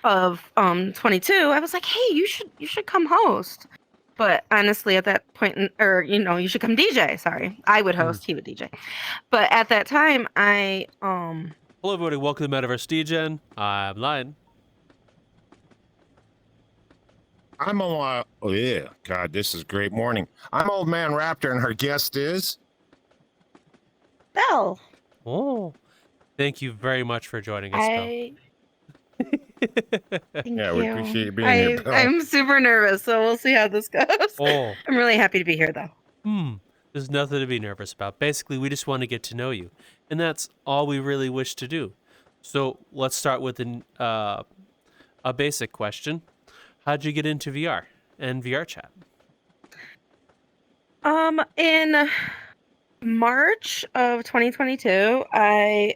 of 22, I was like, hey, you should come host. But honestly, at that point, you should come DJ. Sorry, I would host, he would DJ. But at that time, Hello, everybody. Welcome to Metaverse Degen. I'm Lion. I'm oh yeah, God, this is a great morning. I'm Old Man Raptor, and her guest is Belle. Oh, thank you very much for joining us, Thank yeah, you. we appreciate you being here, Belle. I'm super nervous, so we'll see how this goes. Oh, I'm really happy to be here, though. there's nothing to be nervous about. Basically, we just want to get to know you, and that's all we really wish to do. So let's start with a basic question: how'd you get into VR and VR chat? In March of 2022, I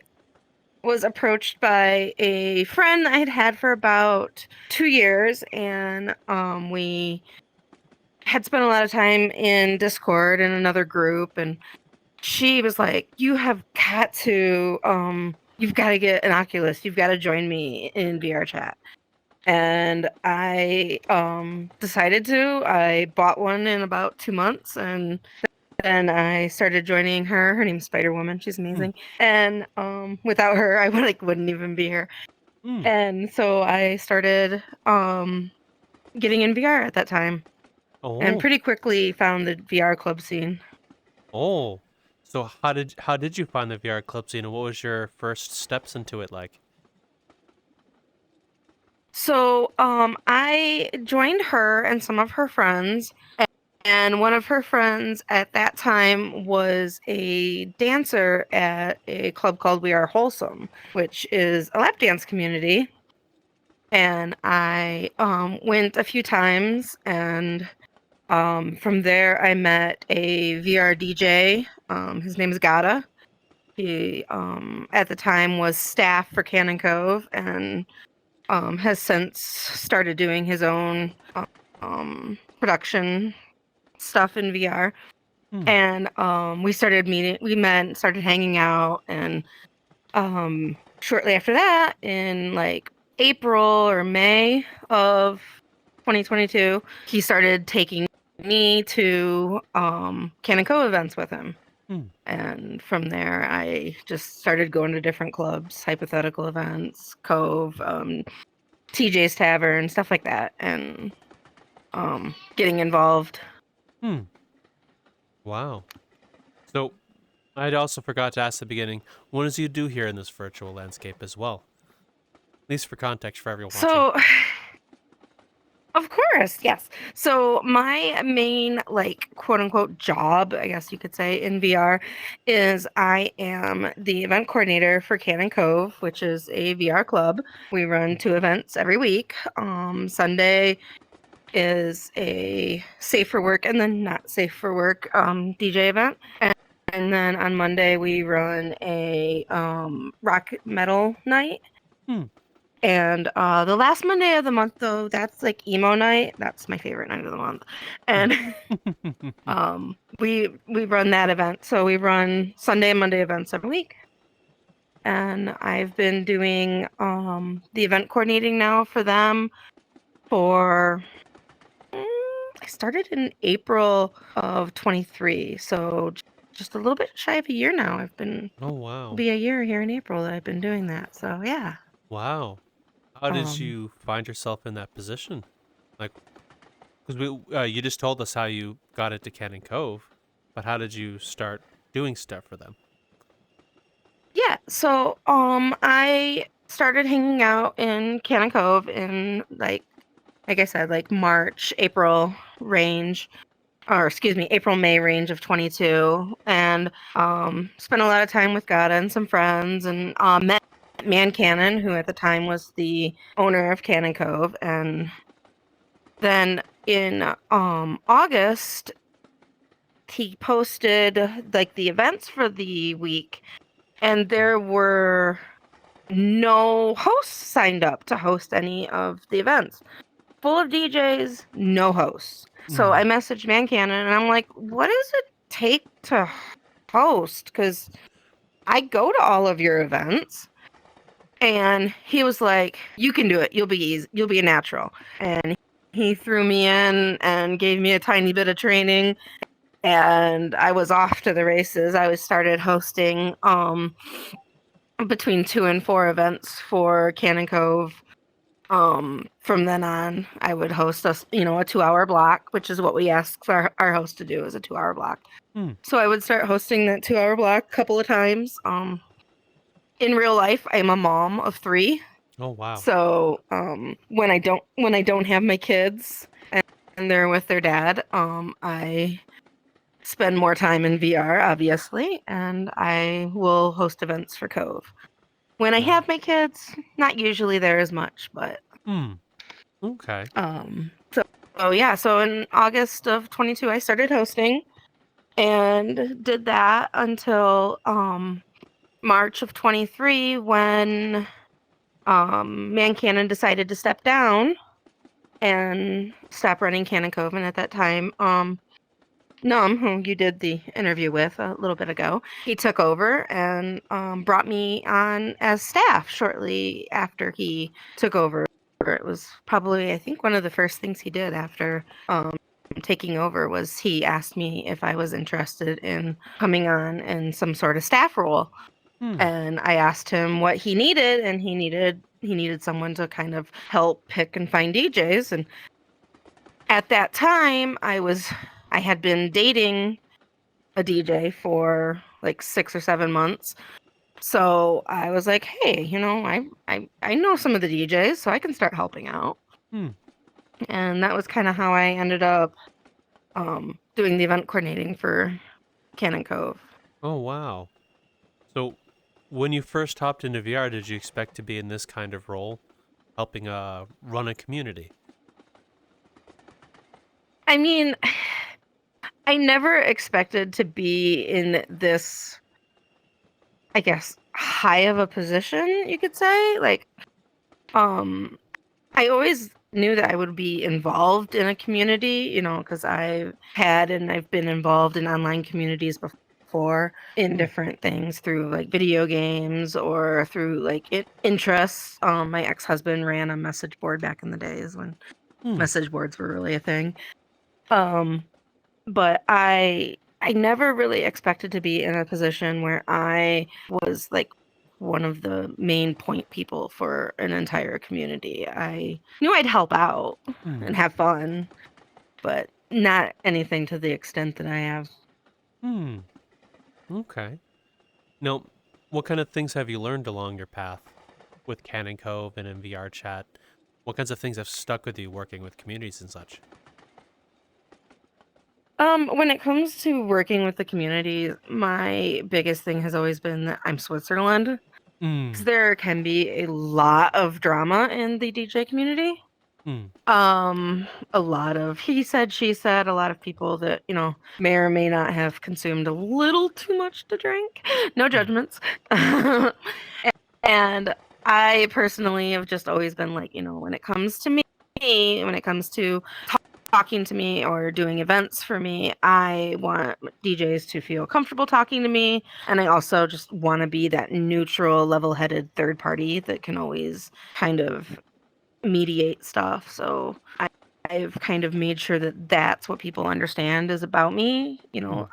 was approached by a friend I had had for about 2 years, and we had spent a lot of time in Discord in another group, and she was like, you've got to get an Oculus. You've got to join me in VR chat. And I decided to. I bought one in about 2 months, and then I started joining her. Her name's Spider Woman. She's amazing. And without her, I wouldn't even be here. And so I started getting in VR at that time. And pretty quickly found the VR club scene. Oh, so how did you find the VR club scene, and what was your first steps into it like? So I joined her and some of her friends, and one of her friends at that time was a dancer at a club called We Are Wholesome, which is a lap dance community. And I went a few times, and from there I met a VR DJ. His name is Gada. He at the time was staff for Cannon Cove, and has since started doing his own production stuff in VR. And we met, started hanging out, and shortly after that, in like April or May of 2022, he started taking me to Cannon Cove events with him. And from there, I just started going to different clubs, hypothetical events, Cove, TJ's Tavern, stuff like that, and getting involved. Wow. So I'd also forgot to ask at the beginning, what does you do here in this virtual landscape as well? At least for context for everyone watching. Of course, yes. So my main, quote unquote, job, I guess you could say, in VR is I am the event coordinator for Cannon Cove, which is a VR club. We run 2 events every week. Sunday is a safe for work and then not safe for work DJ event. And then on Monday we run a rock metal night. And the last Monday of the month, though, that's like emo night. That's my favorite night of the month. And we run that event. So we run Sunday and Monday events every week. And I've been doing the event coordinating now for them for I started in April of 23. So just a little bit shy of a year now. I've been it'll be a year here in April that I've been doing that. So yeah. Wow. How did you find yourself in that position? Like, because you just told us how you got into Cannon Cove, but how did you start doing stuff for them? Yeah, so I started hanging out in Cannon Cove in like I said, like March, April range, or excuse me, April, May range of 22, and spent a lot of time with Gada and some friends, and met Man Cannon, who at the time was the owner of Cannon Cove. And then in August, he posted like the events for the week, and there were no hosts signed up to host any of the events. Full of DJs, no hosts. So I messaged Man Cannon, and I'm like, what does it take to host? Because I go to all of your events. And he was like, "You can do it. You'll be easy. You'll be a natural." And he threw me in and gave me a tiny bit of training, and I was off to the races. I was started hosting between 2 and 4 events for Cannon Cove. From then on, I would host a 2-hour block, which is what we ask our host to do, is a 2-hour block. So I would start hosting that 2-hour block a couple of times. In real life, I'm a mom of 3. Oh wow. So when I don't have my kids and they're with their dad, I spend more time in VR, obviously, and I will host events for Cove. When I have my kids, not usually there as much, but Okay. So in August of 22, I started hosting and did that until March of 23, when Man Cannon decided to step down and stop running Cannon Cove. And at that time, Num, who you did the interview with a little bit ago, he took over and brought me on as staff shortly after he took over. It was probably, I think, one of the first things he did after taking over was he asked me if I was interested in coming on in some sort of staff role. And I asked him what he needed, and he needed someone to kind of help pick and find DJs. And at that time, I had been dating a DJ for like 6 or 7 months. So I was like, hey, I know some of the DJs, so I can start helping out. And that was kind of how I ended up doing the event coordinating for Cannon Cove. Oh wow. So when you first hopped into VR, did you expect to be in this kind of role, helping run a community? I mean, I never expected to be in this, I guess, high of a position, you could say. Like, I always knew that I would be involved in a community, because I've been involved in online communities before in different things through like video games or through like interests. My ex-husband ran a message board back in the days when message boards were really a thing. But I never really expected to be in a position where I was like one of the main point people for an entire community. I knew I'd help out and have fun, but not anything to the extent that I have. Okay. Now, what kind of things have you learned along your path with Cannon Cove and in Vrchat? What kinds of things have stuck with you working with communities and such? When it comes to working with the community, my biggest thing has always been that I'm Switzerland. 'Cause there can be a lot of drama in the DJ community. A lot of he said, she said, a lot of people that, may or may not have consumed a little too much to drink. No judgments. And I personally have just always been like, when it comes to me, when it comes to talking to me or doing events for me, I want DJs to feel comfortable talking to me, and I also just want to be that neutral, level-headed third party that can always kind of mediate stuff. So I've kind of made sure that that's what people understand is about me.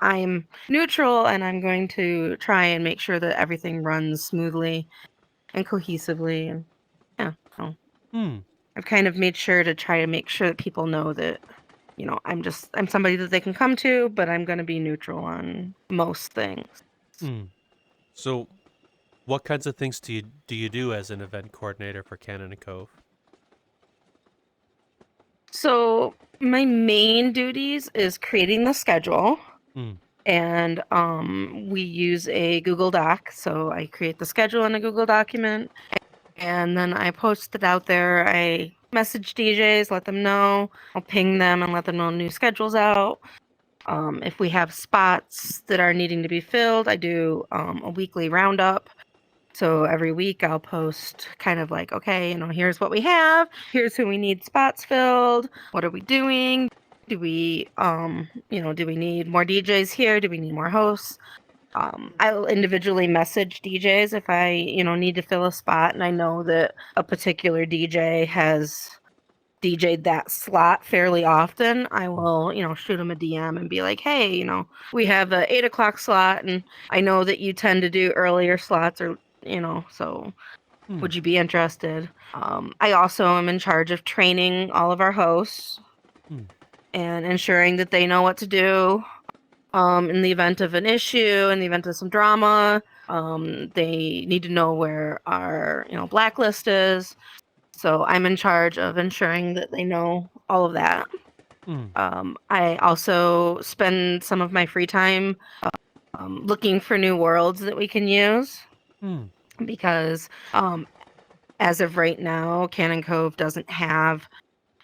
I'm neutral, and I'm going to try and make sure that everything runs smoothly and cohesively, and so I've kind of made sure to try to make sure that people know that, I'm somebody that they can come to, but I'm going to be neutral on most things. So, what kinds of things do you do as an event coordinator for Cannon Cove? So my main duties is creating the schedule. And we use a Google Doc. So I create the schedule in a Google document, and then I post it out there. I message DJs, let them know. I'll ping them and let them know new schedules out. If we have spots that are needing to be filled, I do a weekly roundup. So every week I'll post kind of like, okay, here's what we have. Here's who we need spots filled. What are we doing? Do we, do we need more DJs here? Do we need more hosts? I'll individually message DJs if I, need to fill a spot and I know that a particular DJ has DJ'd that slot fairly often. I will, shoot them a DM and be like, hey, we have a 8 o'clock slot and I know that you tend to do earlier slots or, so would you be interested? I also am in charge of training all of our hosts and ensuring that they know what to do. In the event of an issue, in the event of some drama, they need to know where our, blacklist is. So I'm in charge of ensuring that they know all of that. I also spend some of my free time looking for new worlds that we can use because as of right now, Cannon Cove doesn't have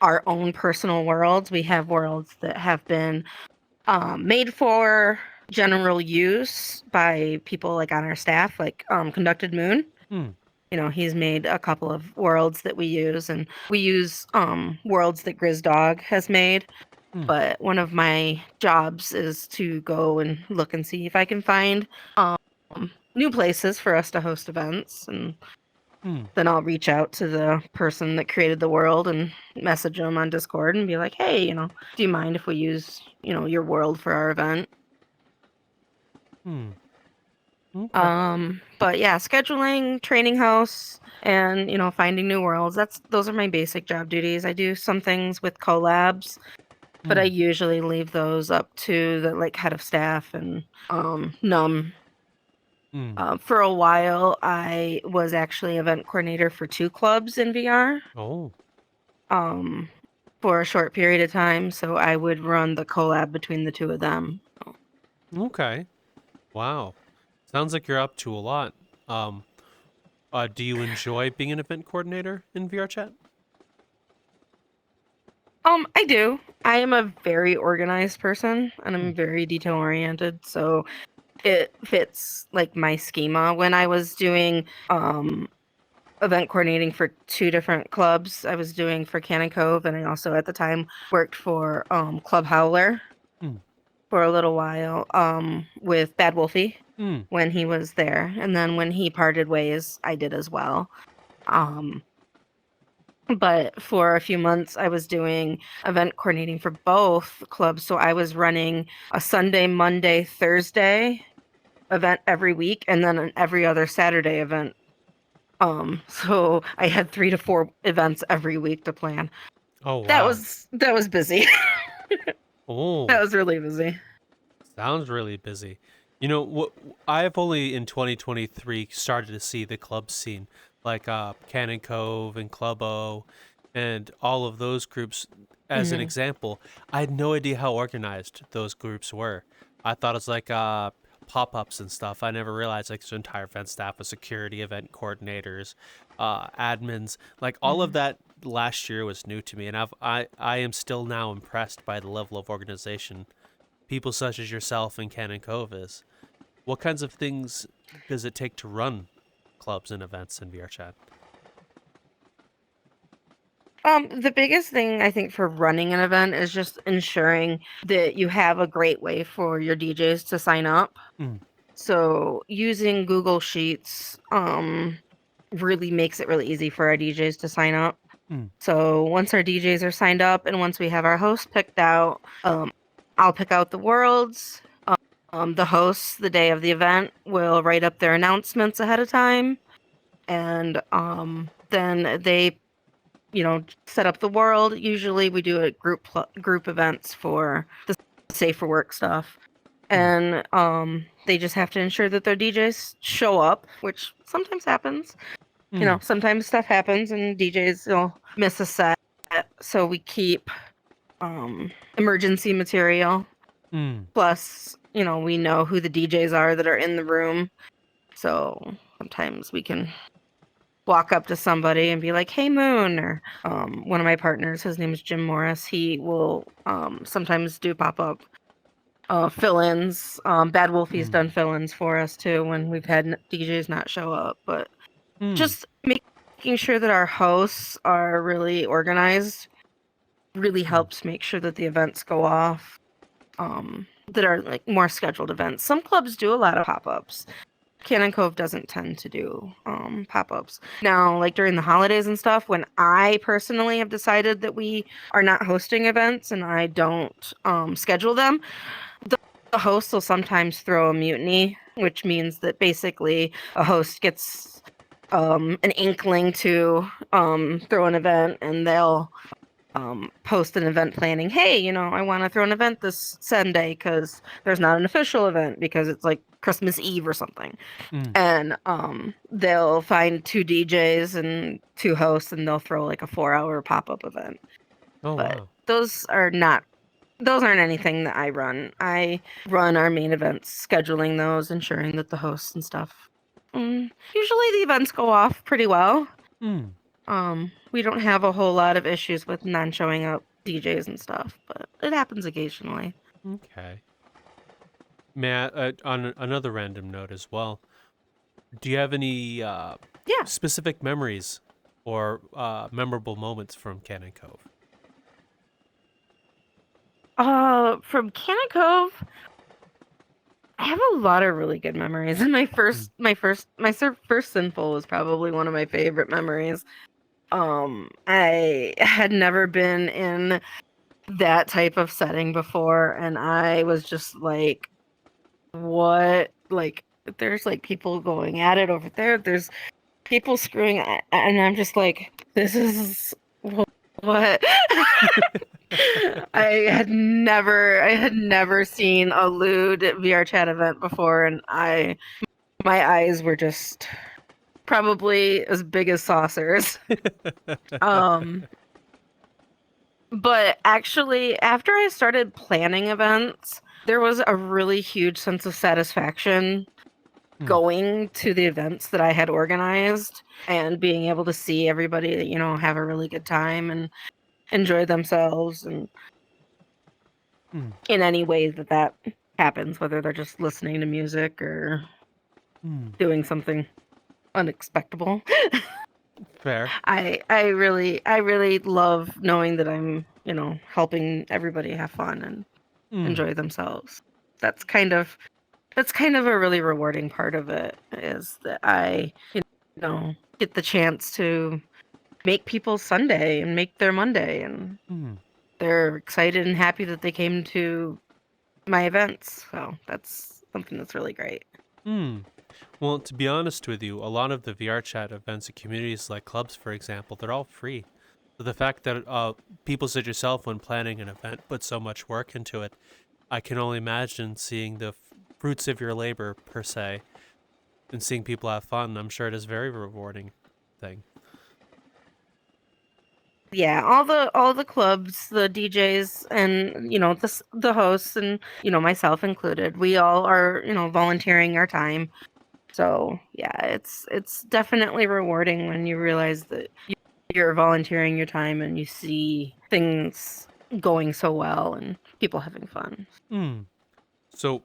our own personal worlds. We have worlds that have been made for general use by people like on our staff, like Conducted Moon. He's made a couple of worlds that we use, and we use worlds that GrizzDog has made. But one of my jobs is to go and look and see if I can find new places for us to host events, and then I'll reach out to the person that created the world and message them on Discord and be like, hey, do you mind if we use, your world for our event? Okay. But yeah, scheduling, training hosts, and finding new worlds. Those are my basic job duties. I do some things with collabs, but I usually leave those up to the head of staff and Num. For a while, I was actually event coordinator for 2 clubs in VR. Oh. For a short period of time, so I would run the collab between the 2 of them. Okay. Wow. Sounds like you're up to a lot. Do you enjoy being an event coordinator in VRChat? I do. I am a very organized person, and I'm very detail oriented, so it fits my schema. When I was doing event coordinating for 2 different clubs, I was doing for Cannon Cove, and I also at the time worked for Club Howler for a little while with Bad Wolfie when he was there, and then when he parted ways, I did as well. But for a few months, I was doing event coordinating for both clubs. So I was running a Sunday, Monday, Thursday event every week, and then an every other Saturday event. So I had 3 to 4 events every week to plan. Oh, wow. That was busy. Oh. That was really busy. Sounds really busy. What I've only in 2023 started to see the club scene, like Cannon Cove and Club O, and all of those groups. As an example, I had no idea how organized those groups were. I thought it was like pop-ups and stuff. I never realized the entire event staff was security, event coordinators, admins, all of that. Last year was new to me, and I am still now impressed by the level of organization people such as yourself and Cannon Cove is. What kinds of things does it take to run clubs and events in VRChat? The biggest thing I think for running an event is just ensuring that you have a great way for your DJs to sign up. So using Google Sheets really makes it really easy for our DJs to sign up. So once our DJs are signed up and once we have our hosts picked out, I'll pick out the worlds. The hosts, the day of the event, will write up their announcements ahead of time. And then they, set up the world. Usually we do a group events for the safe for work stuff. And they just have to ensure that their DJs show up, which sometimes happens. Sometimes stuff happens and DJs will miss a set. So we keep emergency material. Plus, we know who the DJs are that are in the room. So sometimes we can walk up to somebody and be like, hey, Moon, or one of my partners, his name is Jim Morris. He will sometimes do pop-up fill-ins. Bad Wolfie's done fill-ins for us too when we've had DJs not show up. But just making sure that our hosts are really organized really helps make sure that the events go off. that are like more scheduled events. Some clubs do a lot of pop-ups. Cannon Cove doesn't tend to do pop-ups. Now, like during the holidays and stuff, when I personally have decided that we are not hosting events and I don't schedule them, the host will sometimes throw a mutiny, which means that basically a host gets an inkling to throw an event, and they'll post an event planning. Hey, I want to throw an event this Sunday because there's not an official event because it's like Christmas Eve or something. And they'll find 2 DJs and 2 hosts, and they'll throw like a 4-hour pop-up event. Oh, But wow. those aren't anything that I run. I run our main events, scheduling those, ensuring that the hosts and stuff. Usually the events go off pretty well. We don't have a whole lot of issues with non-showing up DJs and stuff, but it happens occasionally. Okay. Matt, on another random note as well, do you have any Yeah. specific memories or memorable moments from Cannon Cove? From Cannon Cove, I have a lot of really good memories. And my first Sinful was probably one of my favorite memories. I had never been in that type of setting before, and I was just like, what? Like, there's like people going at it over there. There's people screwing, and I'm just like, this is what? I had never seen a lewd Vrchat event before, and my eyes were just probably as big as saucers. But actually, after I started planning events, there was a really huge sense of satisfaction going to the events that I had organized and being able to see everybody, have a really good time and enjoy themselves, and in any way that happens, whether they're just listening to music or doing something unexpected. Fair. I really love knowing that I'm, helping everybody have fun and enjoy themselves. That's kind of a really rewarding part of it, is that I, get the chance to make people's Sunday and make their Monday, and they're excited and happy that they came to my events. So that's something that's really great. Well, to be honest with you, a lot of the VRChat events and communities like clubs, for example, they're all free. So the fact that people such as yourself, when planning an event, put so much work into it, I can only imagine seeing the fruits of your labor, per se, and seeing people have fun. I'm sure it is a very rewarding thing. Yeah, all the clubs, the DJs, and the hosts, and myself included, we all are volunteering our time. So yeah, it's definitely rewarding when you realize that you're volunteering your time and you see things going so well and people having fun. So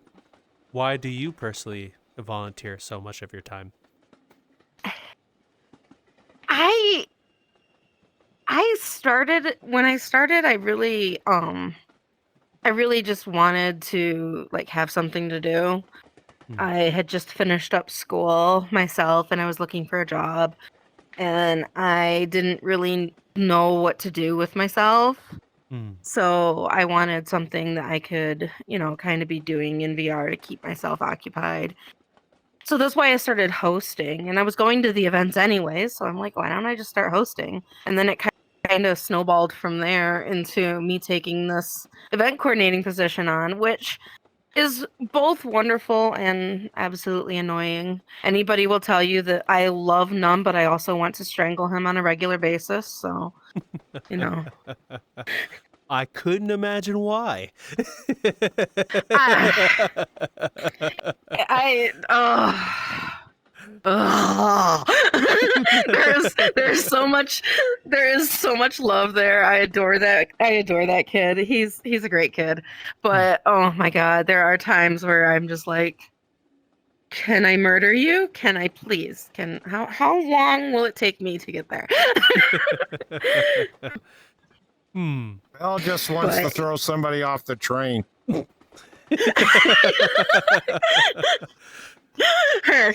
why do you personally volunteer so much of your time? When I started, I really just wanted to like have something to do. I had just finished up school myself, and I was looking for a job, and I didn't really know what to do with myself. So I wanted something that I could, kind of be doing in VR to keep myself occupied. So that's why I started hosting, and I was going to the events anyways. So I'm like, why don't I just start hosting? And then it kind of snowballed from there into me taking this event coordinating position on, which is both wonderful and absolutely annoying. Anybody will tell you that I love Numb, but I also want to strangle him on a regular basis. So, I couldn't imagine why. There is so much love there. I adore that kid. He's a great kid. But oh my god, there are times where I'm just like, can I murder you? Can I please? How long will it take me to get there? Belle just wants to throw somebody off the train.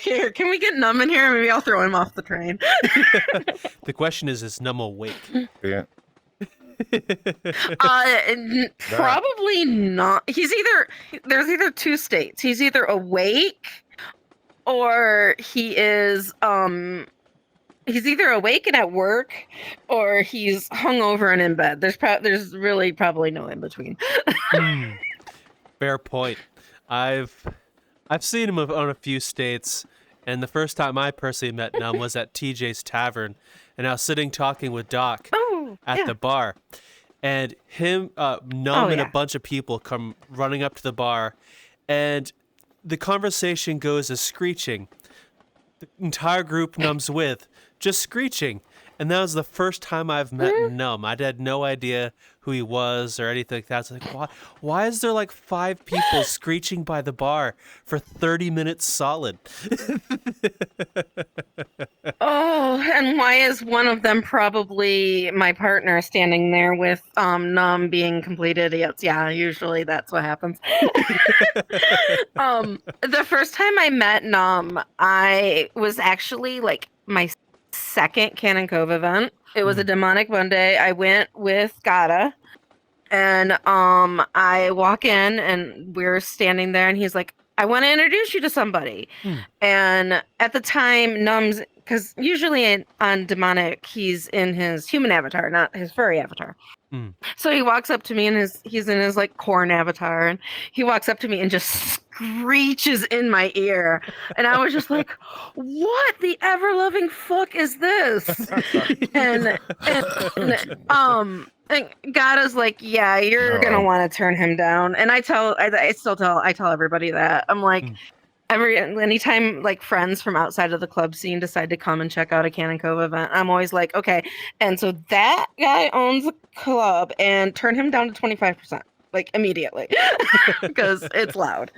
Here, can we get Numb in here? Maybe I'll throw him off the train. The question is Num awake? Yeah. Probably not. There's either two states. He's either awake or he's either awake and at work or he's hungover and in bed. There's really probably no in between. Fair point. I've seen him on a few states, and the first time I personally met Num was at TJ's Tavern, and I was sitting talking with Doc at the bar, and Num and a bunch of people come running up to the bar, and the conversation goes as screeching. The entire group Num's with, just screeching. And that was the first time I've met Num. I had no idea who he was or anything like that. I was like, why is there like 5 people screeching by the bar for 30 minutes solid? Oh, and why is one of them probably my partner standing there with Num being complete idiots? Yeah, usually that's what happens. The first time I met Num, I was actually like my second Cannon Cove event. It was a demonic Monday. I went with Gata, and I walk in and we're standing there and he's like, I want to introduce you to somebody. And at the time, Num's, because usually on demonic he's in his human avatar, not his furry avatar. So he walks up to me and he's in his like corn avatar, and he walks up to me and just screeches in my ear, and I was just like, what the ever loving fuck is this? and Gata's like, yeah, you're gonna want to turn him down. And I tell everybody that. I'm like, anytime like friends from outside of the club scene decide to come and check out a Cannon Cove event, I'm always like, okay, and so that guy owns the club, and turn him down to 25%, like immediately, because it's loud.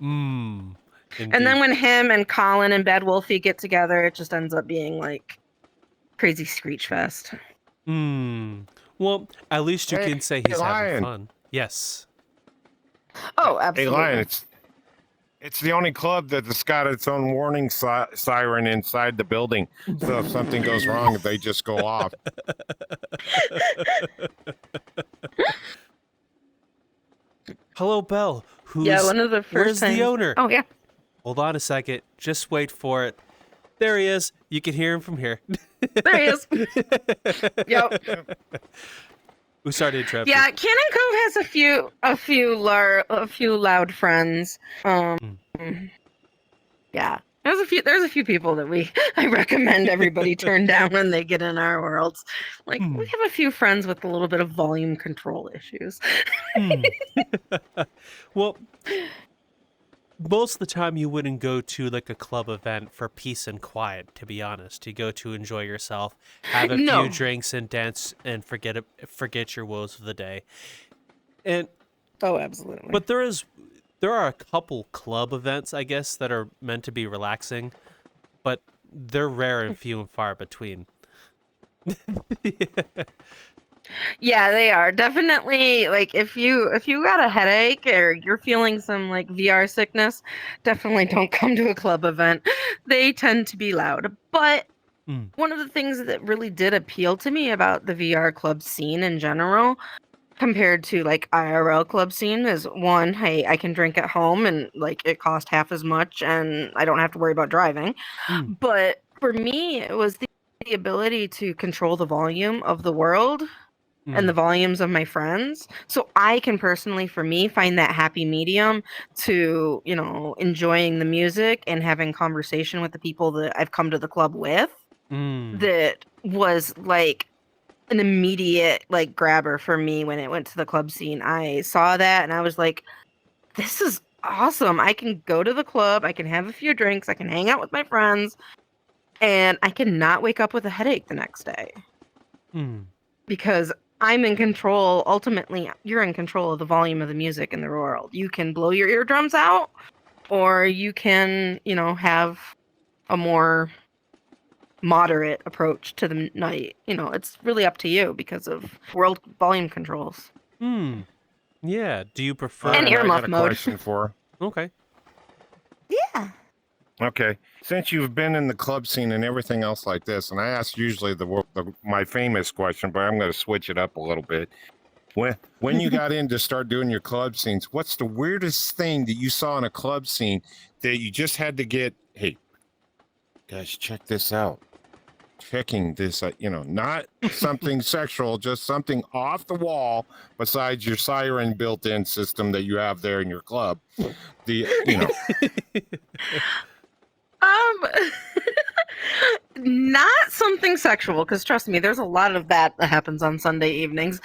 And then when him and Colin and Bad Wolfie get together, it just ends up being like crazy screech fest. Well, at least you can say he's having fun. Yes. Oh, absolutely. Hey, Lion, it's the only club that's got its own warning siren inside the building. So if something goes wrong, they just go off. Hello, Belle. One of the first Where's times. the owner? Oh, yeah. Hold on a second. Just wait for it. There he is. You can hear him from here. There he is. Yep. Who started interrupting? Yeah, Cannon Cove has a few loud friends. Yeah. There's a few people that I recommend everybody turn down when they get in our worlds. Like we have a few friends with a little bit of volume control issues. Well, most of the time you wouldn't go to like a club event for peace and quiet, to be honest. You go to enjoy yourself, have a few drinks and dance and forget your woes of the day. And absolutely. But there are a couple club events, I guess, that are meant to be relaxing, but they're rare and few and far between. Yeah, they are. Definitely, like if you got a headache or you're feeling some like VR sickness, definitely don't come to a club event. They tend to be loud. But one of the things that really did appeal to me about the VR club scene in general compared to like IRL club scene is one, hey, I can drink at home and like it cost half as much and I don't have to worry about driving. But for me, it was the ability to control the volume of the world and the volumes of my friends. So I can personally, for me, find that happy medium to, enjoying the music and having conversation with the people that I've come to the club with. That was like an immediate like grabber for me when it went to the club scene. I saw that and I was like, this is awesome. I can go to the club, I can have a few drinks, I can hang out with my friends, and I can not wake up with a headache the next day. Because I'm in control. Ultimately, you're in control of the volume of the music in the world. You can blow your eardrums out, or you can, have a more moderate approach to the night. It's really up to you because of world volume controls. Yeah. Do you prefer? And I got earmuff a mode. question for her. Okay. Yeah. Okay, since you've been in the club scene and everything else like this, and I ask usually my famous question, but I'm going to switch it up a little bit. When you got in to start doing your club scenes, what's the weirdest thing that you saw in a club scene that you just had to get? Hey, guys, check this out. Checking this, not something sexual, just something off the wall. Besides your siren built-in system that you have there in your club, Um, not something sexual, because trust me, there's a lot of that happens on Sunday evenings.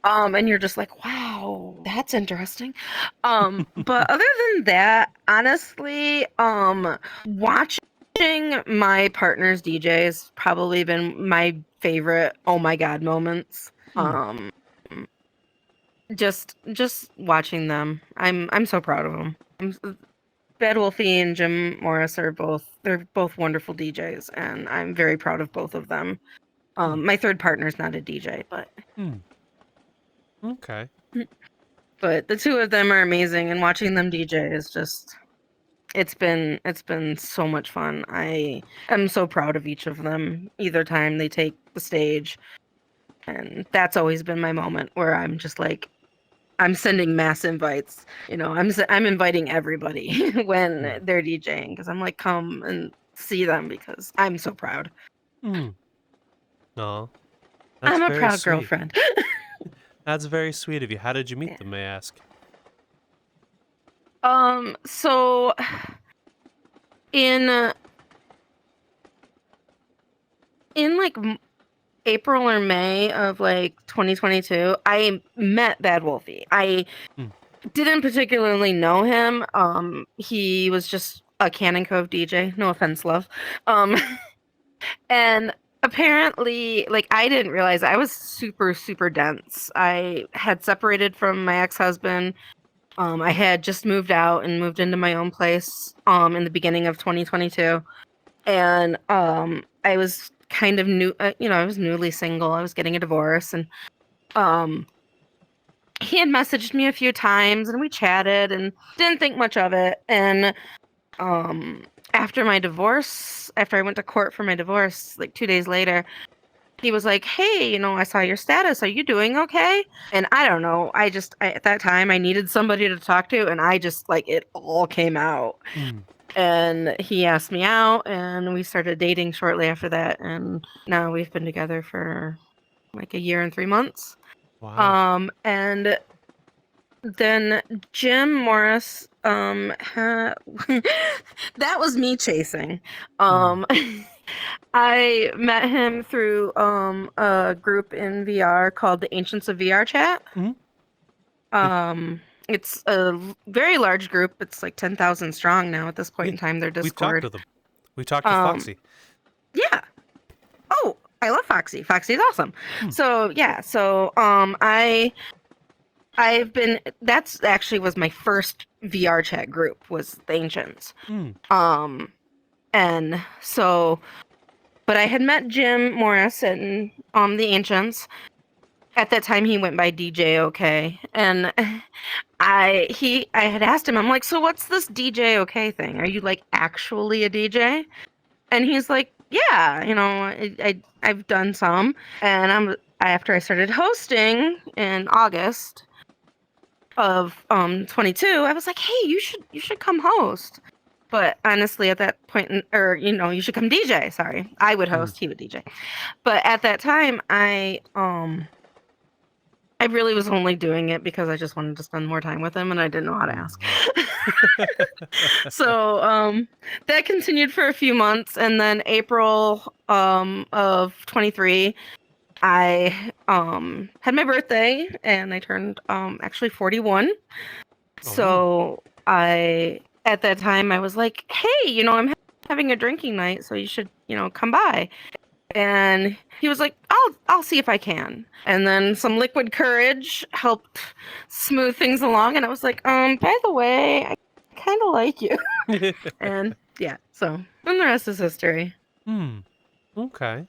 And you're just like, wow, that's interesting. But other than that, honestly, watching my partner's DJs probably been my favorite oh my god moments. Just watching them. I'm so proud of them. Bed Wolfie and Jim Morris they're both wonderful DJs, and I'm very proud of both of them. My third partner's not a DJ, but Okay. but the two of them are amazing, and watching them DJ is just it's been so much fun. I am so proud of each of them either time they take the stage, and that's always been my moment where I'm just like, I'm sending mass invites. I'm inviting everybody when they're DJing, because I'm like, come and see them because I'm so proud. No, that's I'm a very proud sweet. girlfriend. That's very sweet of you. How did you meet them, may I ask? So in like April or May of like 2022, I met Bad Wolfie. I didn't particularly know him. He was just a Cannon Cove DJ. No offense, love. And apparently, like, I didn't realize I was super, super dense. I had separated from my ex-husband. I had just moved out and moved into my own place in the beginning of 2022. And I was kind of new, I was newly single. I was getting a divorce, and he had messaged me a few times, and we chatted and didn't think much of it. And after my divorce, after I went to court for my divorce, like 2 days later, he was like, hey, I saw your status. Are you doing okay? And I don't know. At that time, I needed somebody to talk to, and I just, like, it all came out. And he asked me out, and we started dating shortly after that. And now we've been together for like a year and 3 months. Wow. And then Jim Morris, that was me chasing. I met him through a group in VR called the Ancients of Vrchat. It's a very large group. It's like 10,000 strong now at this point in time. Their Discord. We've talked to them. We talked to Foxy. Yeah. Oh, I love Foxy. Foxy's awesome. So yeah. So that's actually was my first VR chat group, was the Ancients. And so, but I had met Jim Morris and the Ancients. At that time, he went by DJ OK, and I had asked him, I'm like, so what's this DJ OK thing? Are you like actually a DJ? And he's like, yeah, I've done some, and after I started hosting in August of 22, I was like, hey, you should come host. But honestly, at that point, you should come DJ. Sorry, I would host, he would DJ. But at that time, I really was only doing it because I just wanted to spend more time with him, and I didn't know how to ask. So that continued for a few months, and then April of 23, I had my birthday, and I turned actually 41. So at that time, I was like, hey, I'm having a drinking night, so you should, come by. And he was like, I'll see if I can. And then some liquid courage helped smooth things along, and I was like, by the way, I kind of like you. And yeah, so then the rest is history. Okay.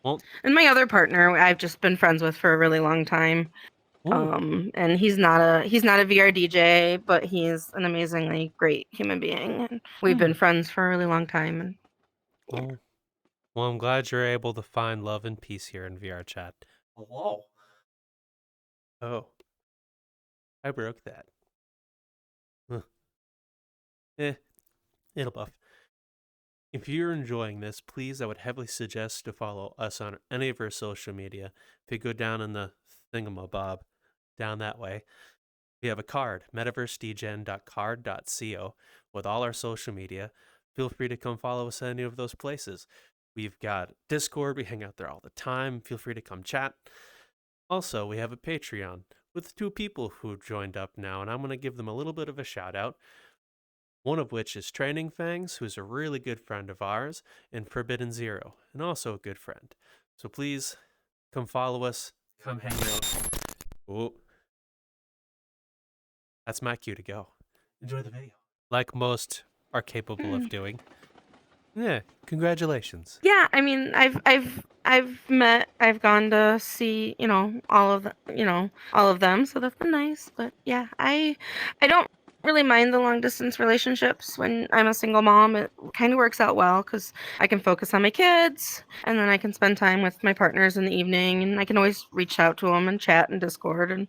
Well, and my other partner, I've just been friends with for a really long time. Ooh. And he's not a VR DJ, but he's an amazingly great human being. And we've been friends for a really long time. And Oh, well, I'm glad you're able to find love and peace here in VR chat. Hello. Oh, I broke that. Huh. It'll buff. If you're enjoying this, please, I would heavily suggest to follow us on any of our social media. If you go down in the thingamabob, down that way, we have a card, metaversedegen.card.co, with all our social media. Feel free to come follow us at any of those places. We've got Discord, we hang out there all the time. Feel free to come chat. Also, we have a Patreon with 2 people who joined up now, and I'm going to give them a little bit of a shout out. One of which is Training Fangs, who's a really good friend of ours, and Forbidden Zero, and also a good friend. So please, come follow us, come hang out. Oh, that's my cue to go. Enjoy the video. Like most are capable of doing. Yeah, congratulations. yeah, I mean, I've gone to see, all of them, so that's been nice. But yeah, I don't really mind the long distance relationships when I'm a single mom. It kind of works out well because I can focus on my kids, and then I can spend time with my partners in the evening, and I can always reach out to them and chat in Discord and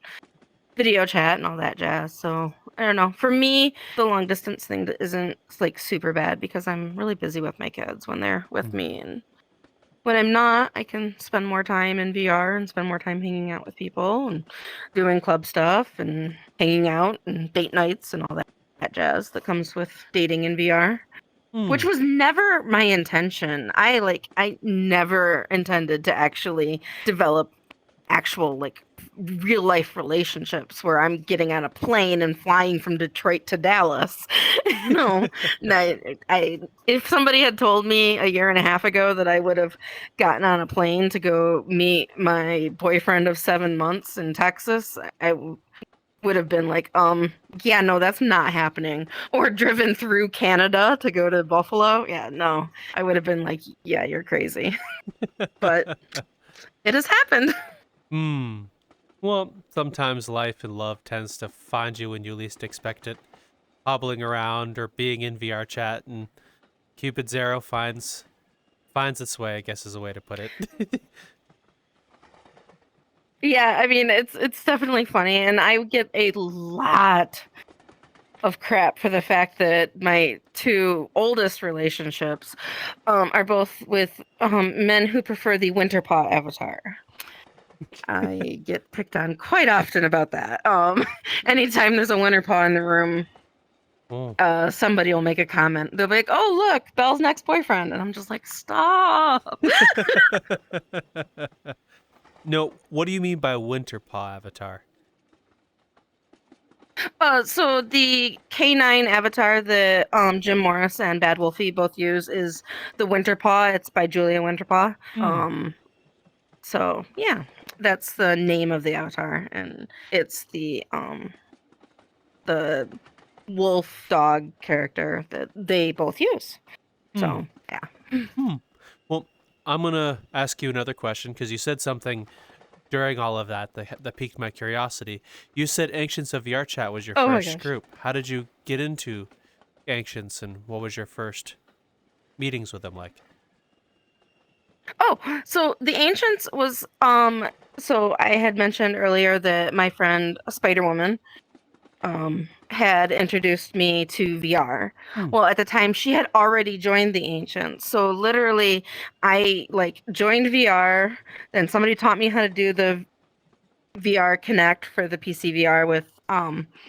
video chat and all that jazz. So I don't know. For me, the long distance thing isn't like super bad because I'm really busy with my kids when they're with me, and when I'm not, I can spend more time in VR and spend more time hanging out with people and doing club stuff and hanging out and date nights and all that jazz that comes with dating in VR. Which was never my intention. I never intended to actually develop actual real life relationships where I'm getting on a plane and flying from Detroit to Dallas. No, if somebody had told me a year and a half ago that I would have gotten on a plane to go meet my boyfriend of 7 months in Texas, I would have been like, yeah, no, that's not happening. Or driven through Canada to go to Buffalo. Yeah, no, I would have been like, yeah, you're crazy. But it has happened. Well, sometimes life and love tends to find you when you least expect it. Hobbling around or being in VR chat, and Cupid Zero finds its way, I guess is a way to put it. Yeah, I mean, it's definitely funny, and I get a lot of crap for the fact that my 2 oldest relationships are both with men who prefer the Winterpaw avatar. I get picked on quite often about that. Anytime there's a Winterpaw in the room, somebody will make a comment. They'll be like, "Oh, look, Belle's next boyfriend," and I'm just like, "Stop." No, what do you mean by Winterpaw avatar? So the K9 avatar that Jim Morris and Bad Wolfie both use is the Winterpaw. It's by Julia Winterpaw. So yeah, that's the name of the avatar, and it's the wolf dog character that they both use. So yeah. Well, I'm gonna ask you another question because you said something during all of that piqued my curiosity. You said Ancients of VR Chat was your first group. How did you get into Ancients, and what was your first meetings with them like? Oh, so the Ancients was so I had mentioned earlier that my friend Spider Woman had introduced me to VR. Well, at the time she had already joined the Ancients. So literally I joined VR, then somebody taught me how to do the VR Connect for the PC VR with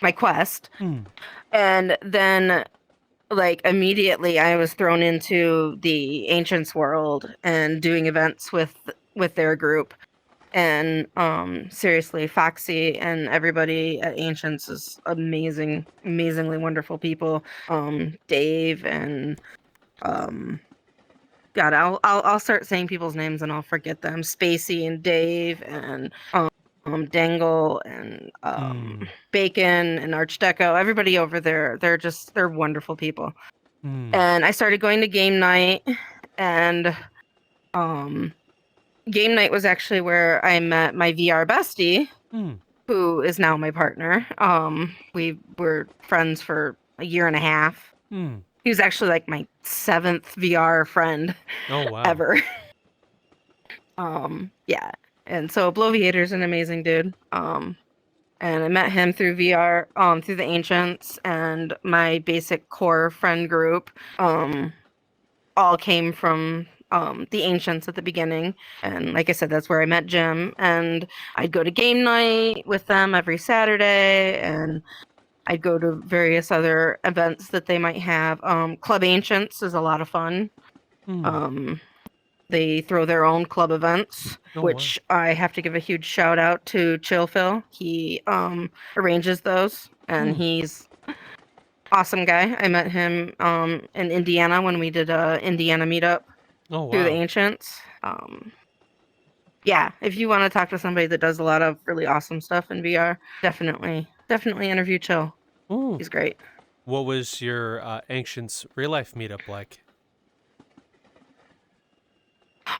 my Quest. And then immediately I was thrown into the Ancients world and doing events with their group. And seriously, Foxy and everybody at Ancients is amazingly wonderful people. Dave and God, I'll start saying people's names and I'll forget them. Spacey and Dave and Dangle and Bacon and Archdeco. Everybody over there, they're wonderful people. And I started going to game night, and game night was actually where I met my VR bestie, who is now my partner. We were friends for a year and a half. Hmm. He was actually like my 7th VR friend Oh wow. ever. Yeah. And so Bloviator's an amazing dude. And I met him through VR, through the Ancients, and my basic core friend group, all came from the Ancients at the beginning. And like I said, that's where I met Jim. And I'd go to game night with them every Saturday, and I'd go to various other events that they might have. Club Ancients is a lot of fun. Hmm. They throw their own club events, Oh, wow. which I have to give a huge shout out to Chill Phil. He arranges those, and Hmm. he's awesome guy. I met him in Indiana when we did a Indiana meetup Oh through the wow. Ancients. Yeah, if you want to talk to somebody that does a lot of really awesome stuff in VR, definitely interview Chill. Ooh. He's great. What was your Ancients real life meetup like?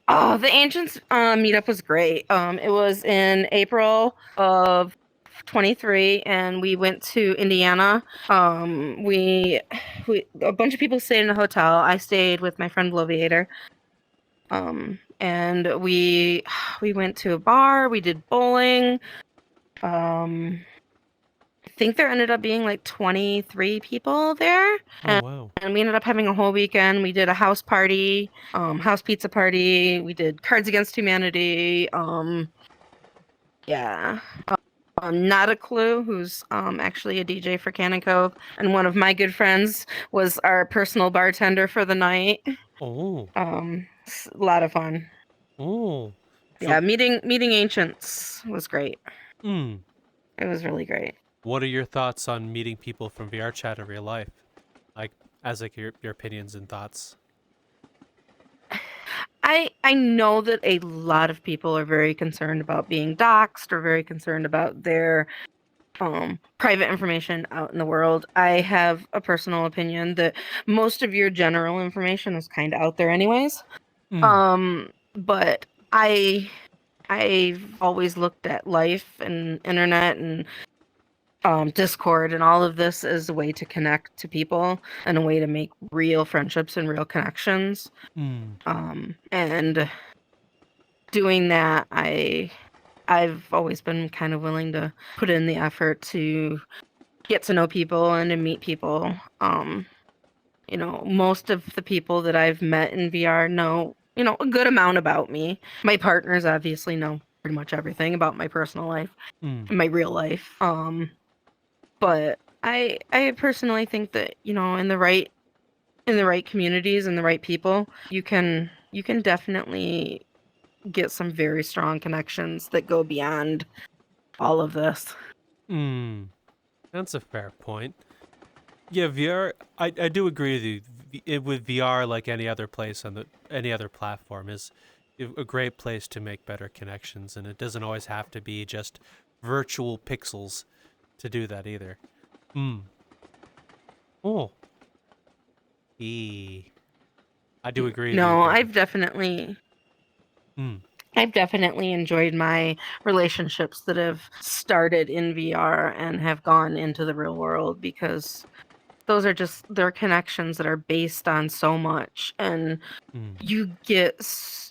Oh, the Ancients meetup was great. It was in April of 23, and we went to Indiana. We a bunch of people stayed in a hotel. I stayed with my friend Bloviator. And we went to a bar. We did bowling. I think there ended up being like 23 people there. Oh wow. And we ended up having a whole weekend. We did a house party, house pizza party. We did Cards Against Humanity. Yeah. Not a clue, who's actually a DJ for Cannon Cove, and one of my good friends was our personal bartender for the night. Oh. A lot of fun. Oh. Yeah, meeting Ancients was great. Hmm. It was really great. What are your thoughts on meeting people from VRChat in real life? Like, as like your opinions and thoughts. I know that a lot of people are very concerned about being doxxed or very concerned about their private information out in the world. I have a personal opinion that most of your general information is kind of out there anyways. Hmm. But I've always looked at life and internet and Discord and all of this as a way to connect to people and a way to make real friendships and real connections. Hmm. And doing that, I've always been kind of willing to put in the effort to get to know people and to meet people. Most of the people that I've met in VR know, a good amount about me. My partners obviously know pretty much everything about my personal life, Hmm. my real life. But I personally think that, in the right communities and the right people, you can definitely get some very strong connections that go beyond all of this. Hmm. That's a fair point. Yeah, VR. I do agree with you. With VR, like any other place on any other platform, is a great place to make better connections, and it doesn't always have to be just virtual pixels to do that either. Hmm. Oh. I do agree with you. No, there. Hmm. I've definitely enjoyed my relationships that have started in VR and have gone into the real world, because they're connections that are based on so much, and Hmm. you get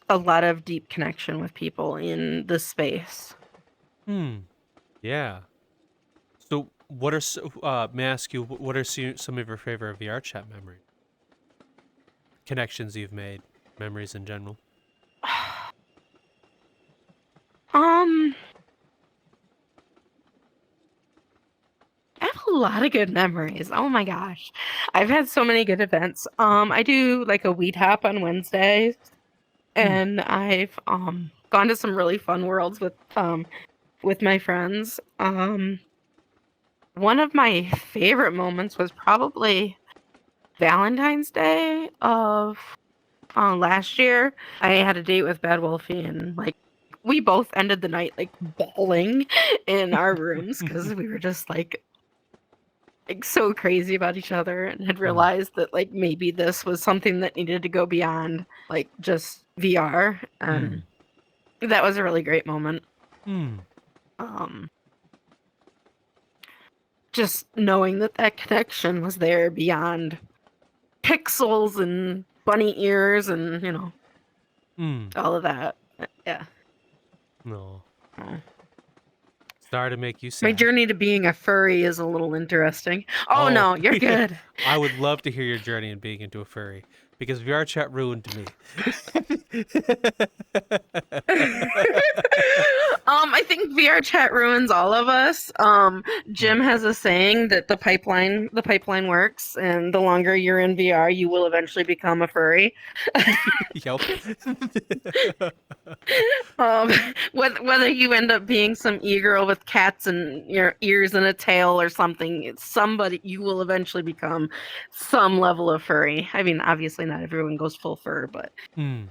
a lot of deep connection with people in this space. Hmm. Yeah. So, may I ask you, what are some of your favorite VR chat memories? Connections you've made, memories in general? Um, I have a lot of good memories. Oh my gosh. I've had so many good events. I do like a weed hop on Wednesdays, and I've gone to some really fun worlds with my friends. One of my favorite moments was probably Valentine's Day of last year. I had a date with Bad Wolfie, and like we both ended the night like bawling in our rooms because we were just like so crazy about each other, and had realized that like maybe this was something that needed to go beyond like just VR, and that was a really great moment. Hmm. Um just knowing that that connection was there beyond pixels and bunny ears and, you know, all of that. Yeah. No. Oh. Sorry to make you sad. My journey to being a furry is a little interesting. Oh, no, you're good. I would love to hear your journey in being into a furry because VR chat ruined me. I think VR chat ruins all of us. Jim has a saying that the pipeline works, and the longer you're in VR, you will eventually become a furry. Yep. Whether you end up being some e-girl with cats and your ears and a tail or something, it's somebody you will eventually become some level of furry. I mean, obviously not everyone goes full fur, but when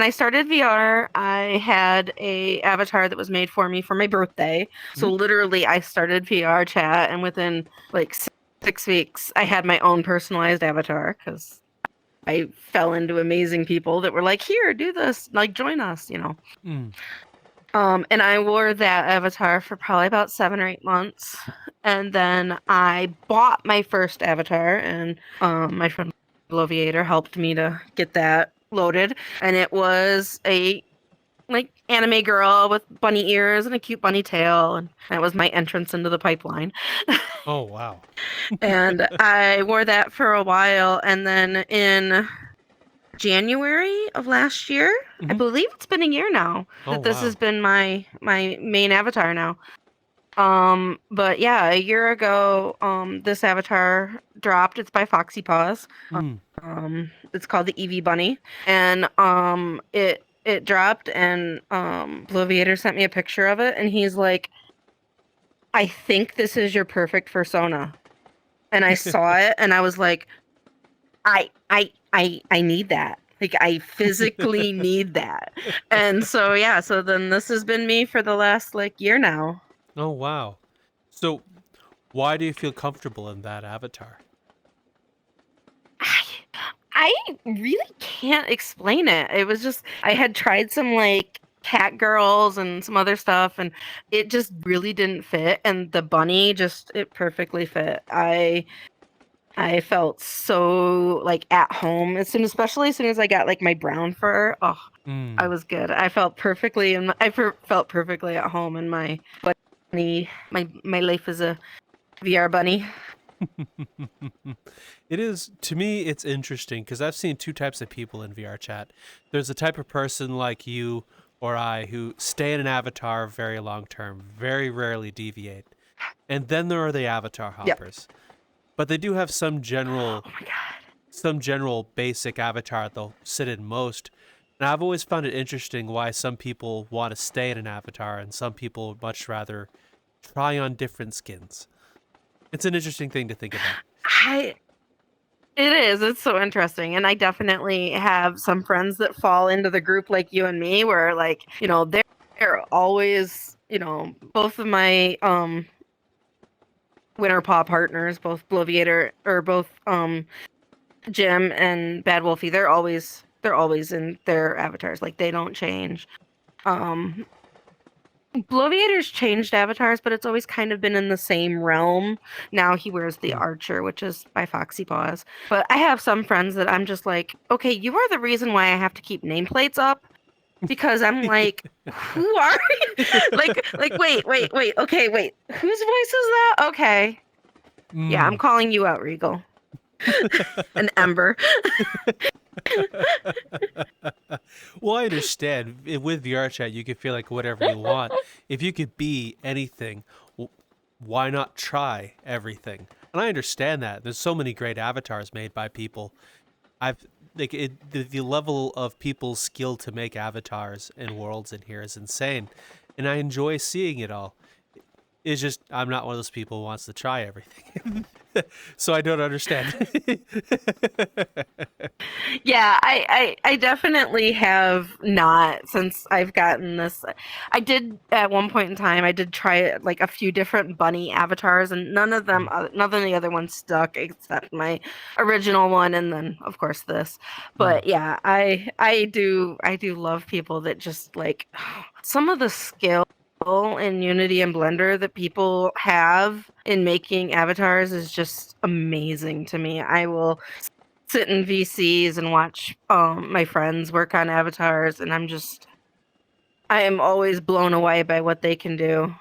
I started VR, I had a avatar that was made for me for my birthday. So literally I started VR chat, and within like 6 weeks I had my own personalized avatar because I fell into amazing people that were like, here, do this, like join us, you know. And I wore that avatar for probably about 7 or 8 months. And then I bought my first avatar, and my friend Bloviator helped me to get that loaded. And it was a like anime girl with bunny ears and a cute bunny tail, and that was my entrance into the pipeline. Oh, wow. And I wore that for a while, and then in January of last year, I believe it's been a year now that this has been my main avatar now. But yeah, a year ago, this avatar dropped. It's by Foxy Paws. It's called the Eevee Bunny, and it dropped, and Bloviator sent me a picture of it, and he's like, I think this is your perfect persona. And I saw it, and I was like, I need that. Like, I physically need that. And so, yeah, so then this has been me for the last, like, year now. Oh, wow. So, why do you feel comfortable in that avatar? I really can't explain it. It was just, I had tried some, like, cat girls and some other stuff, and it just really didn't fit. And the bunny it perfectly fit. I felt so like at home especially as soon as I got like my brown fur. Oh, I was good. I felt perfectly, and felt perfectly at home in my bunny. My life as a VR bunny. It is, to me, it's interesting because I've seen two types of people in VR chat. There's a type of person like you or I who stay in an avatar very long term, very rarely deviate. And then there are the avatar hoppers. Yep. But they do have some general, some general basic avatar they'll sit in most. And I've always found it interesting why some people want to stay in an avatar and some people would much rather try on different skins. It's an interesting thing to think about. It is. It's so interesting. And I definitely have some friends that fall into the group like you and me where, like, you know, they're always, you know, both of my Winter Paw partners, both Bloviator or both Jim and Bad Wolfie, they're always in their avatars. Like, they don't change. Bloviator's changed avatars, but it's always kind of been in the same realm. Now he wears the Archer, which is by Foxy Paws. But I have some friends that I'm just like, okay, you are the reason why I have to keep nameplates up. Because I'm like, who are you? like, wait. Okay, wait. Whose voice is that? Okay. Yeah, I'm calling you out, Regal. An Ember. Well, I understand. With VRChat, you can feel like whatever you want. If you could be anything, why not try everything? And I understand that. There's so many great avatars made by people. The level of people's skill to make avatars and worlds in here is insane. And I enjoy seeing it all. It's just, I'm not one of those people who wants to try everything. So I don't understand. Yeah, I definitely have not, since I've gotten this. I did at one point in time, I did try like a few different bunny avatars, and none of the other ones stuck except my original one, and then of course this. But yeah, I do love people that just like some of the skill in Unity and Blender that people have in making avatars is just amazing to me. I will sit in VCs and watch my friends work on avatars, and I am always blown away by what they can do.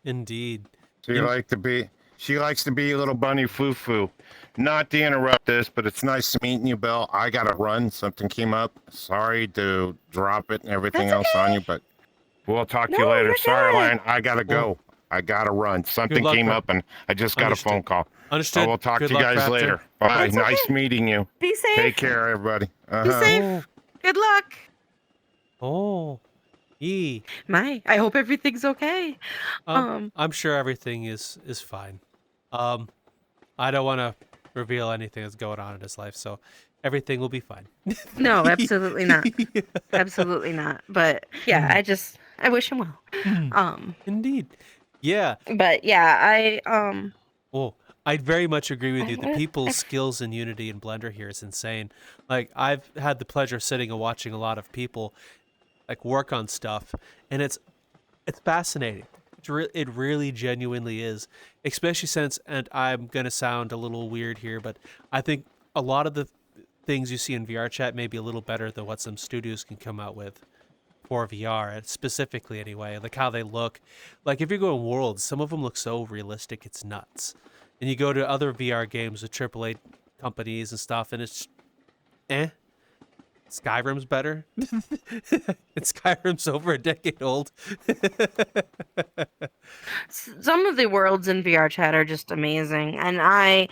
Indeed. She likes to be a little bunny foo-foo. Not to interrupt this, but it's nice meeting you, Belle. I gotta run. Something came up. Sorry to drop it and everything That's else on you, but we'll talk to you No, later. you're Sorry, good. Lion. I gotta Well, go. I gotta run. Something luck, came Ra- up, and I just got a phone Understood. call. Understood. We'll talk Good to you luck, guys Raptor. later. Bye. That's Nice okay. meeting you. Be safe. Take care, everybody. Be safe. Oh, Good luck. oh, yee. I hope everything's okay. I'm sure everything is fine. I don't want to reveal anything that's going on in his life, so everything will be fine. No, absolutely not. Absolutely not. But yeah, I wish him well. Indeed. Yeah. But yeah, Oh, I very much agree with you. The I- people's skills in Unity and Blender here is insane. Like, I've had the pleasure of sitting and watching a lot of people like work on stuff, and it's fascinating. It really genuinely is, especially since, and I'm gonna sound a little weird here, but I think a lot of the things you see in VRChat may be a little better than what some studios can come out with for VR, and specifically anyway, like how they look. Like if you're going Worlds, some of them look so realistic, it's nuts. And you go to other VR games with AAA companies and stuff, and it's Skyrim's better. And Skyrim's over a decade old. some of the worlds in VR chat are just amazing, and I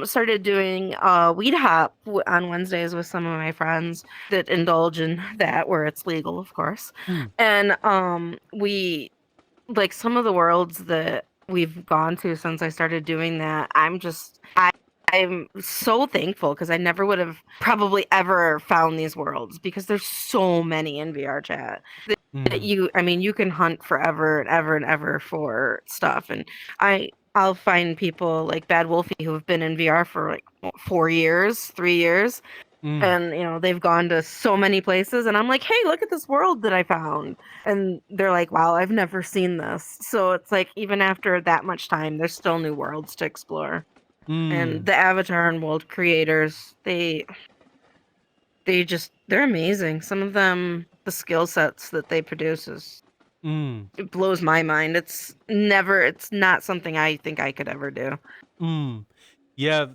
started doing weed hop on Wednesdays with some of my friends that indulge in that where it's legal, of course. And we like some of the worlds that we've gone to since I started doing that. I'm so thankful because I never would have probably ever found these worlds because there's so many in VR chat that you can hunt forever and ever and ever for stuff. And I'll find people like Bad Wolfie who have been in VR for like 4 years, 3 years, and they've gone to so many places, and I'm like, hey, look at this world that I found, and they're like, wow, I've never seen this. So it's like even after that much time, there's still new worlds to explore. And the avatar and world creators, they're amazing. Some of them, the skill sets that they produce it blows my mind. It's not something I think I could ever do. Yeah,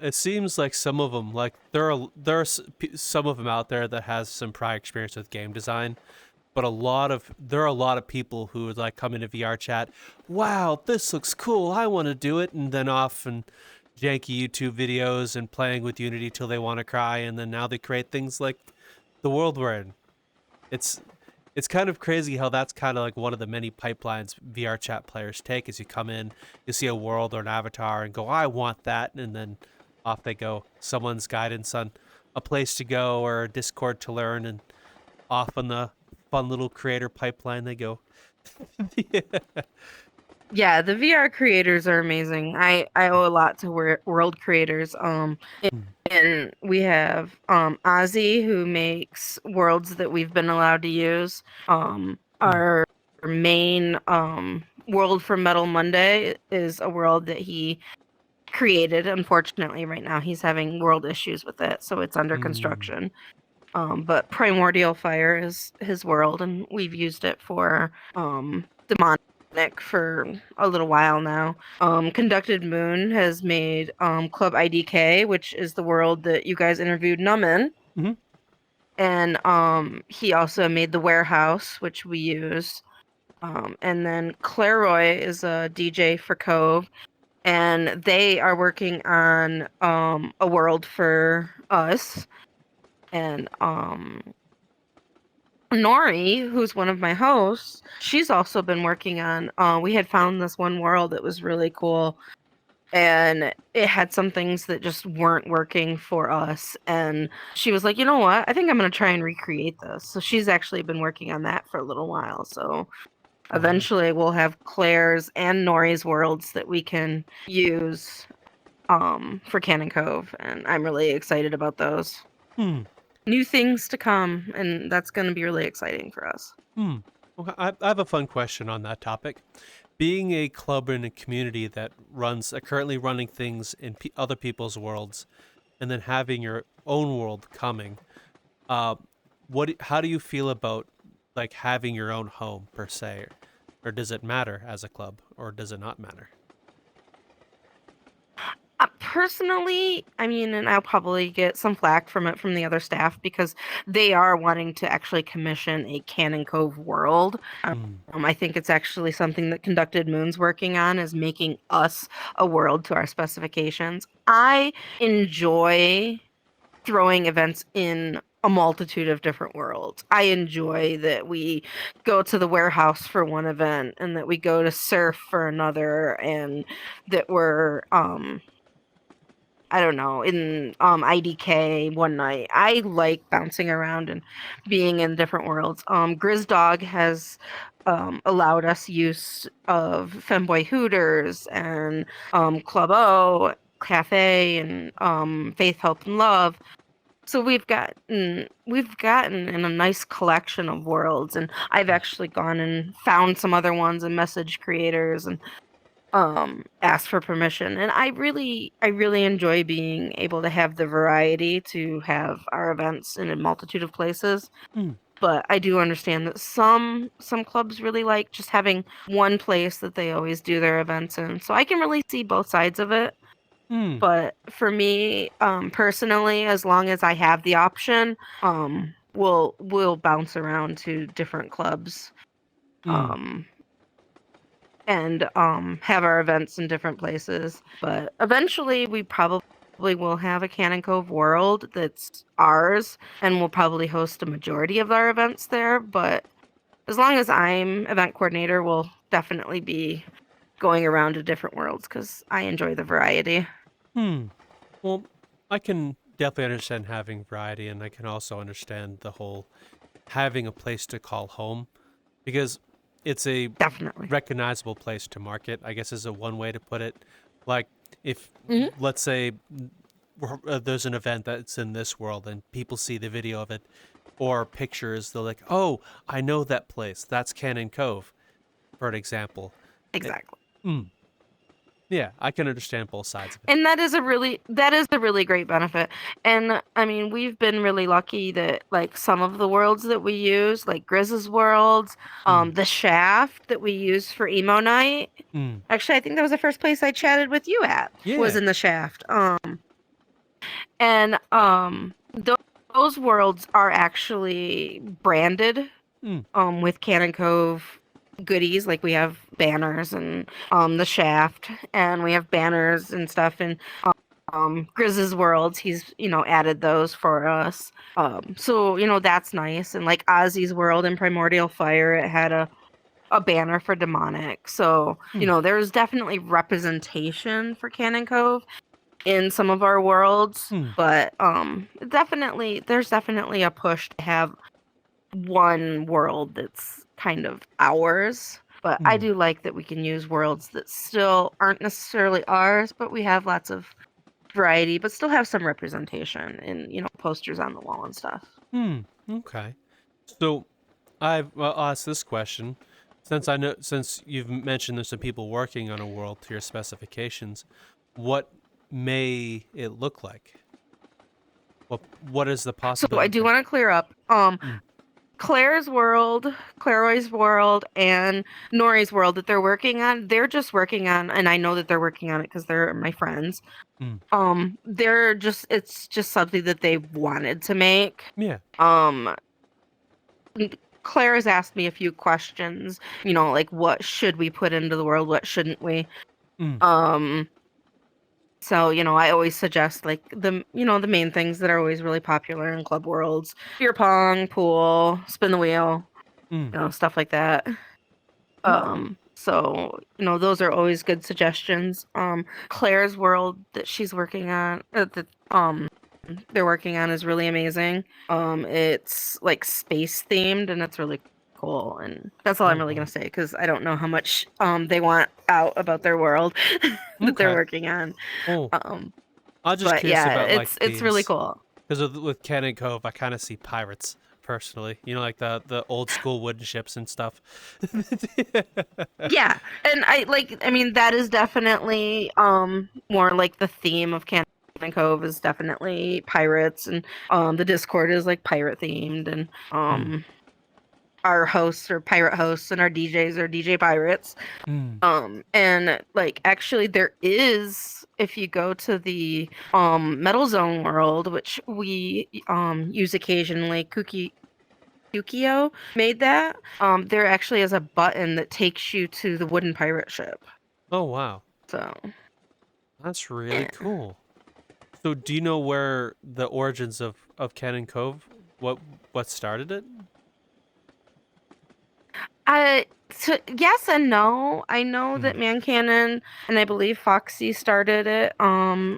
it seems like some of them, like there are some of them out there that has some prior experience with game design, but there are a lot of people who would like come into VR chat, wow, this looks cool, I want to do it, and then off and janky YouTube videos and playing with Unity till they want to cry, and then now they create things like the world we're in. It's kind of crazy how that's kind of like one of the many pipelines VR chat players take. As you come in, you see a world or an avatar and go, I want that, and then off they go. Someone's guidance on a place to go or a Discord to learn, and off on the fun little creator pipeline they go. Yeah, the VR creators are amazing. I owe a lot to world creators. And we have Ozzy, who makes worlds that we've been allowed to use. Our main world for Metal Monday is a world that he created. Unfortunately, right now he's having world issues with it, so it's under construction. But Primordial Fire is his world, and we've used it for Demonic for a little while now. Conducted Moon has made Club IDK, which is the world that you guys interviewed Num in. And he also made the Warehouse, which we use. And then Claroy is a DJ for Cove, and they are working on a world for us. And Nori, who's one of my hosts, she's also been working on. We had found this one world that was really cool, and it had some things that just weren't working for us. And she was like, you know what? I think I'm going to try and recreate this. So she's actually been working on that for a little while. So eventually we'll have Claire's and Nori's worlds that we can use for Cannon Cove. And I'm really excited about those. New things to come, and that's going to be really exciting for us. Okay, I have a fun question on that topic. Being a club in a community that runs currently running things in other people's worlds, and then having your own world coming, uh, how do you feel about like having your own home per se, or does it matter as a club, or does it not matter? Personally, I mean, and I'll probably get some flack from it from the other staff because they are wanting to actually commission a Cannon Cove world. Hmm. I think it's actually something that Conducted Moon's working on is making us a world to our specifications. I enjoy throwing events in a multitude of different worlds. I enjoy that we go to the warehouse for one event and that we go to surf for another and that we're I don't know, in IDK one night. I like bouncing around and being in different worlds. Grizdog has allowed us use of Femboy Hooters and Club O, Cafe, and Faith, Health, and Love. So we've gotten in a nice collection of worlds, and I've actually gone and found some other ones and message creators and ask for permission, and I really enjoy being able to have the variety to have our events in a multitude of places. Hmm. But I do understand that some clubs really like just having one place that they always do their events in, so I can really see both sides of it. Hmm. But for me, personally, as long as I have the option, we'll bounce around to different clubs. Hmm. um and have our events in different places. But eventually, we probably will have a Cannon Cove world that's ours, and we'll probably host a majority of our events there. But as long as I'm event coordinator, we'll definitely be going around to different worlds because I enjoy the variety. Hmm. Well, I can definitely understand having variety, and I can also understand the whole having a place to call home because it's a Definitely. recognizable place to market, I guess is a one way to put it. Like if Mhm. let's say there's an event that's in this world and people see the video of it or pictures, they're like, "Oh, I know that place. That's Cannon Cove," for an example. It, Exactly. mm, yeah, I can understand both sides of it. And that is a really great benefit. And I mean, we've been really lucky that like some of the worlds that we use, like Grizz's worlds, Mm, the shaft that we use for emo night. mm, Actually, I think that was the first place I chatted with you at was yeah. in the shaft. And those worlds are actually branded Mm, with Cannon Cove goodies. Like we have banners and the shaft, and we have banners and stuff. And Grizz's worlds, he's added those for us. So that's nice. And like Ozzy's world in Primordial Fire, it had a banner for demonic. So mm, there's definitely representation for Cannon Cove in some of our worlds, mm, but there's definitely a push to have one world that's kind of ours. But I mm. do like that we can use worlds that still aren't necessarily ours, but we have lots of variety, but still have some representation in, posters on the wall and stuff. Okay. So I'll ask this question. Since you've mentioned there's some people working on a world to your specifications, what may it look like? What is the So I possibility do there? want to clear up. Mm, Claire's world, Claroy's world, and Nori's world that they're working on, they're just working on, and I know that they're working on it because they're my friends. mm, It's just something that they wanted to make. yeah. Um, Claire has asked me a few questions, like what should we put into the world, what shouldn't we? Mm, Um, so, I always suggest like the main things that are always really popular in club worlds: beer pong, pool, spin the wheel, mm, stuff like that. So, those are always good suggestions. Claire's world that she's working on, that they're working on is really amazing. It's like space themed and it's really cool. And that's all oh I'm really wow. gonna say because I don't know how much they want out about their world that they're Okay. working on. Oh, Um, I'm just but curious yeah, about like it's really themes cool. because with Cannon Cove, I kind of see pirates personally. You know, like the old school wooden ships and stuff. Yeah, and I mean that is definitely more like the theme of Cannon Cove is definitely pirates, and the Discord is like pirate themed, and our hosts are pirate hosts, and our DJs are DJ pirates. And like actually there is, if you go to the Metal Zone world, which we use occasionally, Kukio made that. There actually is a button that takes you to the wooden pirate ship. Oh wow, So that's really yeah. cool. So do you know where the origins of Cannon Cove? What started it? Yes and no. I know that Man Cannon and I believe Foxy started it. I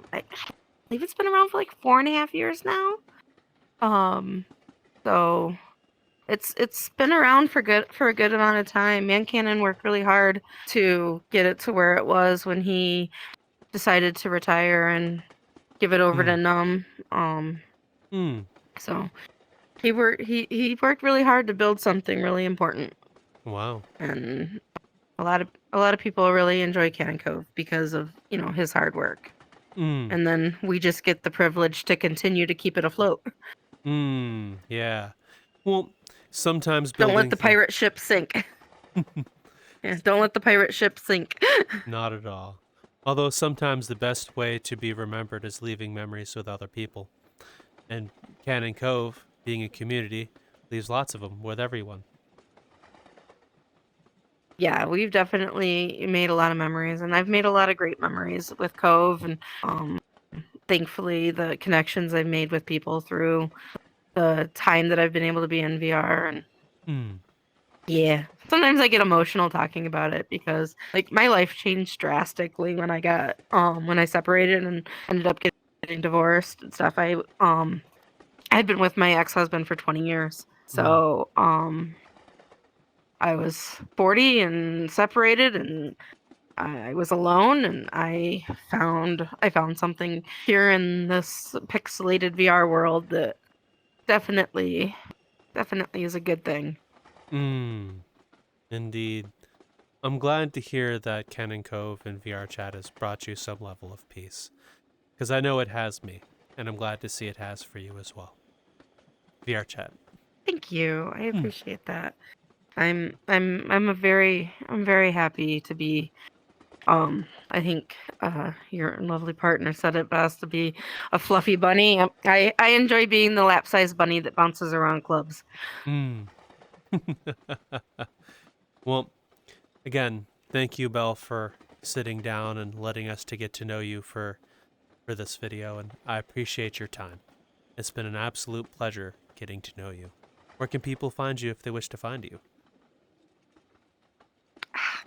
believe it's been around for like 4.5 years now. So it's been around for a good amount of time. Man Cannon worked really hard to get it to where it was when he decided to retire and give it over to Num. So he worked really hard to build something really important. Wow. And a lot of people really enjoy Cannon Cove because of, his hard work. And then we just get the privilege to continue to keep it afloat. Yeah. Well, sometimes Don't building let the pirate ship sink. Yeah, don't let the pirate ship sink. Not at all. Although sometimes the best way to be remembered is leaving memories with other people. And Cannon Cove, being a community, leaves lots of them with everyone. Yeah, we've definitely made a lot of memories, and I've made a lot of great memories with Cove, and thankfully the connections I've made with people through the time that I've been able to be in VR. And yeah, sometimes I get emotional talking about it because like my life changed drastically when I separated and ended up getting divorced and stuff. I had been with my ex-husband for 20 years. So I was 40 and separated, and I was alone, and I found something here in this pixelated VR world that definitely is a good thing. Indeed. I'm glad to hear that Cannon Cove and VRChat has brought you some level of peace. Because I know it has me, and I'm glad to see it has for you as well. VRChat. Thank you. I appreciate that. I'm very happy to be I think your lovely partner said it best, to be a fluffy bunny. I enjoy being the lap-sized bunny that bounces around clubs. Well, again, thank you, Belle, for sitting down and letting us to get to know you for this video, and I appreciate your time. It's been an absolute pleasure getting to know you. Where can people find you if they wish to find you?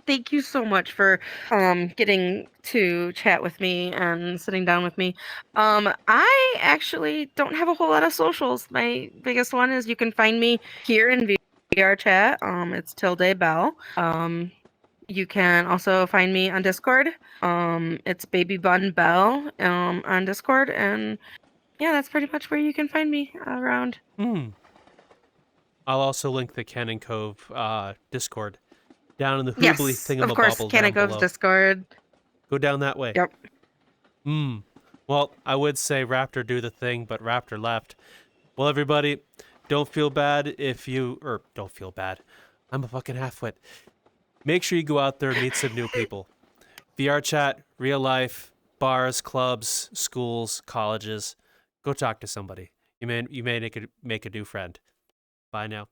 Thank you so much for getting to chat with me and sitting down with me. I actually don't have a whole lot of socials. My biggest one is you can find me here in VR chat. It's tilde Belle. You can also find me on Discord. It's Baby Bun Belle on Discord, and yeah, that's pretty much where you can find me around. I'll also link the Cannon Cove Discord down in the hoobly Yes, thingamabobble of course, Cannon down Cove's below. Discord. Go down that way. Yep. Well, I would say Raptor do the thing, but Raptor left. Well, everybody, don't feel bad don't feel bad. I'm a fucking halfwit. Make sure you go out there and meet some new people. VR chat, real life, bars, clubs, schools, colleges. Go talk to somebody. You may make a new friend. Bye now.